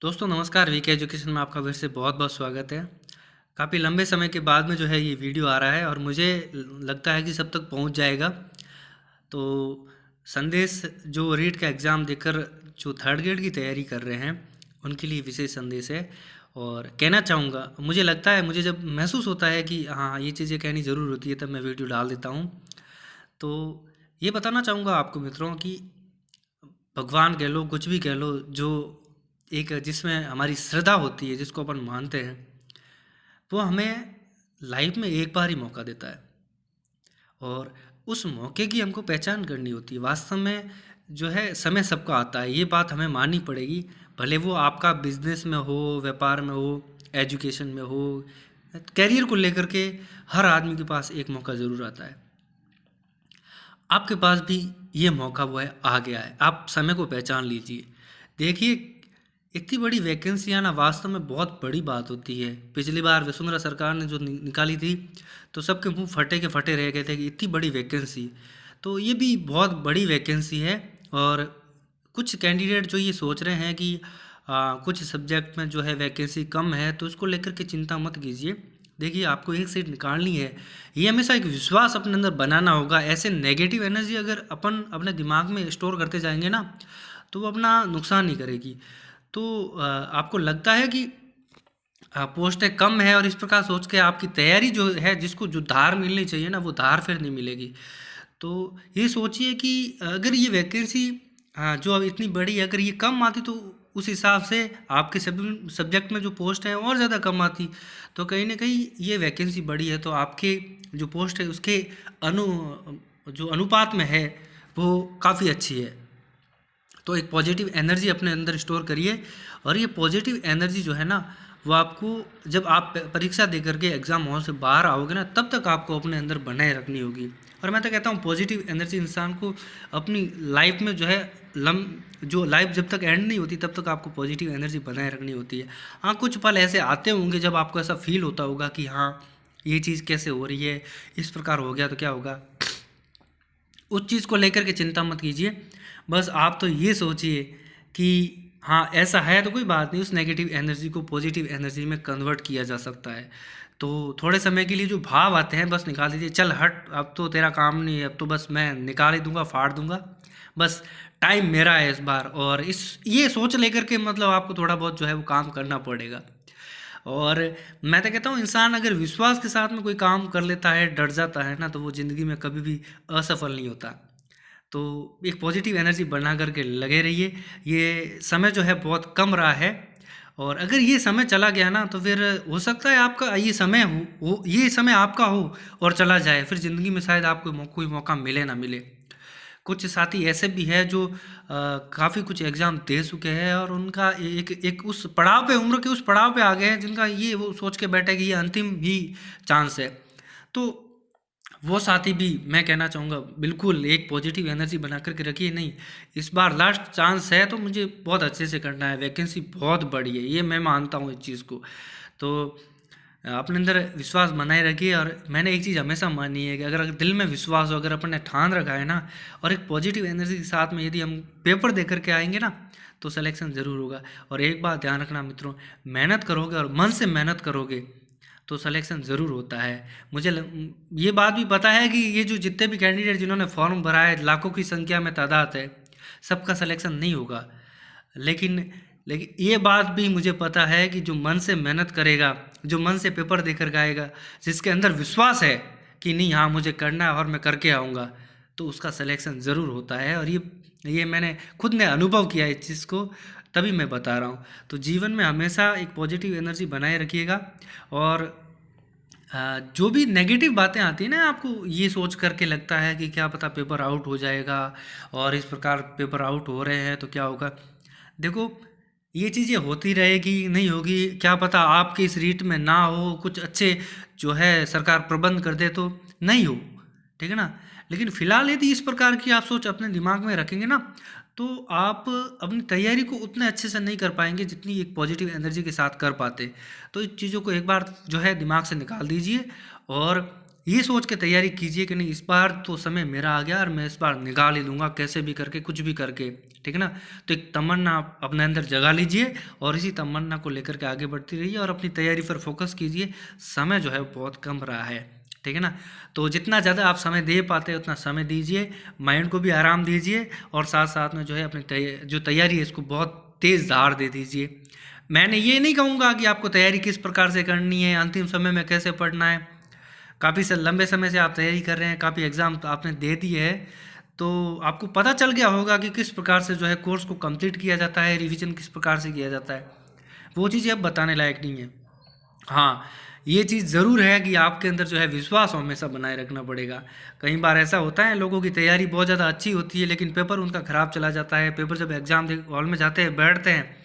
दोस्तों नमस्कार, VK education में आपका फिर से बहुत बहुत स्वागत है। काफ़ी लंबे समय के बाद में जो है ये वीडियो आ रहा है और मुझे लगता है कि सब तक पहुंच जाएगा। तो संदेश जो रीट का एग्ज़ाम देकर जो थर्ड ग्रेड की तैयारी कर रहे हैं उनके लिए विशेष संदेश है। और कहना चाहूँगा, मुझे लगता है, मुझे जब महसूस होता है कि हाँ ये चीज़ें कहनी ज़रूर होती है, तब मैं वीडियो डाल देता हूँ। तो ये बताना चाहूँगा आपको मित्रों कि भगवान कह लो, कुछ भी कह लो, जो एक जिसमें हमारी श्रद्धा होती है, जिसको अपन मानते हैं, वो हमें लाइफ में एक बार ही मौका देता है और उस मौके की हमको पहचान करनी होती है। वास्तव में जो है समय सबका आता है, ये बात हमें माननी पड़ेगी। भले वो आपका बिजनेस में हो, व्यापार में हो, एजुकेशन में हो, कैरियर को लेकर के हर आदमी के पास एक मौका ज़रूर आता है। आपके पास भी ये मौका वो है, आ गया है। आप समय को पहचान लीजिए। देखिए, इतनी बड़ी वैकेंसी आना वास्तव में बहुत बड़ी बात होती है। पिछली बार वसुंधरा सरकार ने जो निकाली थी, तो सबके मुंह फटे के फटे रह गए थे कि इतनी बड़ी वैकेंसी। तो ये भी बहुत बड़ी वैकेंसी है। और कुछ कैंडिडेट जो ये सोच रहे हैं कि कुछ सब्जेक्ट में जो है वैकेंसी कम है, तो उसको लेकर के चिंता मत कीजिए। देखिए, आपको एक सीट निकालनी है, ये हमेशा एक विश्वास अपने अंदर बनाना होगा। ऐसे नेगेटिव एनर्जी अगर अपन अपने दिमाग में स्टोर करते जाएंगे ना, तो वो अपना नुकसान नहीं करेगी। तो आपको लगता है कि पोस्टें कम है और इस प्रकार सोच के आपकी तैयारी जो है, जिसको जो धार मिलनी चाहिए ना, वो धार फिर नहीं मिलेगी। तो ये सोचिए कि अगर ये वैकेंसी जो अब इतनी बड़ी है, अगर ये कम आती तो उस हिसाब से आपके सभी सब्जेक्ट में जो पोस्ट है और ज़्यादा कम आती। तो कहीं ना कहीं ये वैकेंसी बड़ी है, तो आपके जो पोस्ट है उसके अनु जो अनुपात में है वो काफ़ी अच्छी है। तो एक पॉजिटिव एनर्जी अपने अंदर स्टोर करिए। और ये पॉजिटिव एनर्जी जो है ना, वो आपको जब आप परीक्षा दे करके एग्ज़ाम हॉल से बाहर आओगे ना, तब तक आपको अपने अंदर बनाए रखनी होगी। और मैं तो कहता हूँ, पॉजिटिव एनर्जी इंसान को अपनी लाइफ में जो है जो लाइफ जब तक एंड नहीं होती, तब तक आपको पॉजिटिव एनर्जी बनाए रखनी होती है। हाँ, कुछ पल ऐसे आते होंगे जब आपको ऐसा फील होता होगा कि हाँ ये चीज़ कैसे हो रही है, इस प्रकार हो गया तो क्या होगा। उस चीज़ को लेकर के चिंता मत कीजिए। बस आप तो ये सोचिए कि हाँ ऐसा है तो कोई बात नहीं, उस नेगेटिव एनर्जी को पॉजिटिव एनर्जी में कन्वर्ट किया जा सकता है। तो थोड़े समय के लिए जो भाव आते हैं, बस निकाल दीजिए। चल हट, अब तो तेरा काम नहीं है, अब तो बस मैं निकाल ही दूंगा, फाड़ दूंगा। बस टाइम मेरा है इस बार। और इस ये सोच लेकर के मतलब आपको थोड़ा बहुत जो है वो काम करना पड़ेगा। और मैं तो कहता हूँ, इंसान अगर विश्वास के साथ में कोई काम कर लेता है, डर जाता है ना, तो वो ज़िंदगी में कभी भी असफल नहीं होता। तो एक पॉजिटिव एनर्जी बना करके लगे रहिए। ये समय जो है बहुत कम रहा है, और अगर ये समय चला गया ना, तो फिर हो सकता है आपका ये समय ये समय आपका हो और चला जाए, फिर ज़िंदगी में शायद आपको कोई मौका मिले ना मिले। कुछ साथी ऐसे भी हैं जो काफ़ी कुछ एग्ज़ाम दे चुके हैं और उनका एक एक उस पड़ाव पे, उम्र के उस पड़ाव पे आ गए हैं, जिनका ये वो सोच के बैठे कि ये अंतिम ही चांस है। तो वो साथी भी, मैं कहना चाहूँगा, बिल्कुल एक पॉजिटिव एनर्जी बना कर के रखिए। नहीं, इस बार लास्ट चांस है, तो मुझे बहुत अच्छे से करना है। वैकेंसी बहुत बड़ी है, ये मैं मानता हूँ इस चीज़ को। तो अपने अंदर विश्वास बनाए रखिए। और मैंने एक चीज़ हमेशा मानी है कि अगर दिल में विश्वास हो, अगर अपन ने ठान रखा है ना, और एक पॉजिटिव एनर्जी के साथ में यदि हम पेपर दे करके आएंगे ना, तो सिलेक्शन ज़रूर होगा। और एक बात ध्यान रखना मित्रों, मेहनत करोगे और मन से मेहनत करोगे तो सिलेक्शन ज़रूर होता है। ये बात भी पता है कि ये जो जितने भी कैंडिडेट जिन्होंने फॉर्म भरा है, लाखों की संख्या में तादाद है, सबका सिलेक्शन नहीं होगा। लेकिन लेकिन ये बात भी मुझे पता है कि जो मन से मेहनत करेगा, जो मन से पेपर देकर के आएगा, जिसके अंदर विश्वास है कि नहीं हाँ मुझे करना है और मैं करके आऊँगा, तो उसका सिलेक्शन ज़रूर होता है। और ये मैंने खुद ने अनुभव किया है इस चीज़ को, तभी मैं बता रहा हूँ। तो जीवन में हमेशा एक पॉजिटिव एनर्जी बनाए रखिएगा। और जो भी नेगेटिव बातें आती हैं ना, आपको ये सोच करके लगता है कि क्या पता पेपर आउट हो जाएगा, और इस प्रकार पेपर आउट हो रहे हैं तो क्या होगा। देखो, ये चीज़ें होती रहेगी, नहीं होगी, क्या पता आपके इस रीट में ना हो, कुछ अच्छे जो है सरकार प्रबंध कर दे तो नहीं हो, ठीक है ना। लेकिन फिलहाल यदि इस प्रकार की आप सोच अपने दिमाग में रखेंगे ना, तो आप अपनी तैयारी को उतने अच्छे से नहीं कर पाएंगे जितनी एक पॉजिटिव एनर्जी के साथ कर पाते। तो इस चीज़ों को एक बार जो है दिमाग से निकाल दीजिए। और ये सोच के तैयारी कीजिए कि नहीं इस बार तो समय मेरा आ गया और मैं इस बार निकाल ही लूँगा कैसे भी करके, कुछ भी करके, ठीक है ना। तो एक तमन्ना आप अपने अंदर जगा लीजिए और इसी तमन्ना को लेकर के आगे बढ़ती रहिए और अपनी तैयारी पर फोकस कीजिए। समय जो है बहुत कम रहा है, ठीक है ना। तो जितना ज़्यादा आप समय दे पाते हैं उतना समय दीजिए, माइंड को भी आराम दीजिए और साथ साथ में जो है अपनी जो तैयारी है इसको बहुत तेज़ धार दे दीजिए। मैंने ये नहीं कहूँगा कि आपको तैयारी किस प्रकार से करनी है, अंतिम समय में कैसे पढ़ना है। काफ़ी से लंबे समय से आप तैयारी कर रहे हैं, काफ़ी एग्ज़ाम तो आपने दे दिए है, तो आपको पता चल गया होगा कि किस प्रकार से जो है कोर्स को कंप्लीट किया जाता है, रिवीजन किस प्रकार से किया जाता है। वो चीज़ें अब बताने लायक नहीं है। हाँ, ये चीज़ ज़रूर है कि आपके अंदर जो है विश्वास हमेशा बनाए रखना पड़ेगा। कई बार ऐसा होता है लोगों की तैयारी बहुत ज़्यादा अच्छी होती है लेकिन पेपर उनका ख़राब चला जाता है। पेपर जब एग्ज़ाम दे हॉल में जाते हैं, बैठते हैं,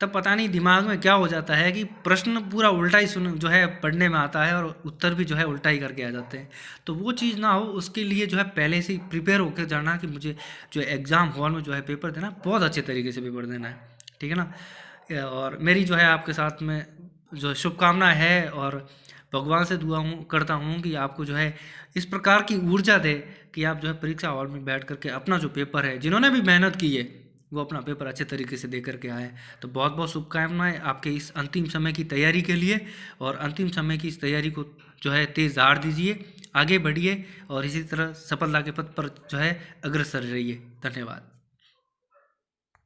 तब पता नहीं दिमाग में क्या हो जाता है कि प्रश्न पूरा उल्टा ही सुन जो है पढ़ने में आता है और उत्तर भी जो है उल्टा ही करके आ जाते हैं। तो वो चीज़ ना हो उसके लिए जो है पहले से ही प्रिपेयर होकर जाना कि मुझे जो एग्ज़ाम हॉल में जो है पेपर देना, बहुत अच्छे तरीके से पेपर देना है, ठीक है ना। और मेरी जो है आपके साथ में जो शुभकामना है और भगवान से दुआ करता हूँ कि आपको जो है इस प्रकार की ऊर्जा दे कि आप जो है परीक्षा हॉल में बैठ करके अपना जो पेपर है, जिन्होंने भी मेहनत की है वो अपना पेपर अच्छे तरीके से दे करके आए। तो बहुत बहुत शुभकामनाएं आपके इस अंतिम समय की तैयारी के लिए और अंतिम समय की इस तैयारी को जो है तेज़ धार दीजिए, आगे बढ़िए और इसी तरह सफलता के पथ पर जो है अग्रसर रहिए। धन्यवाद।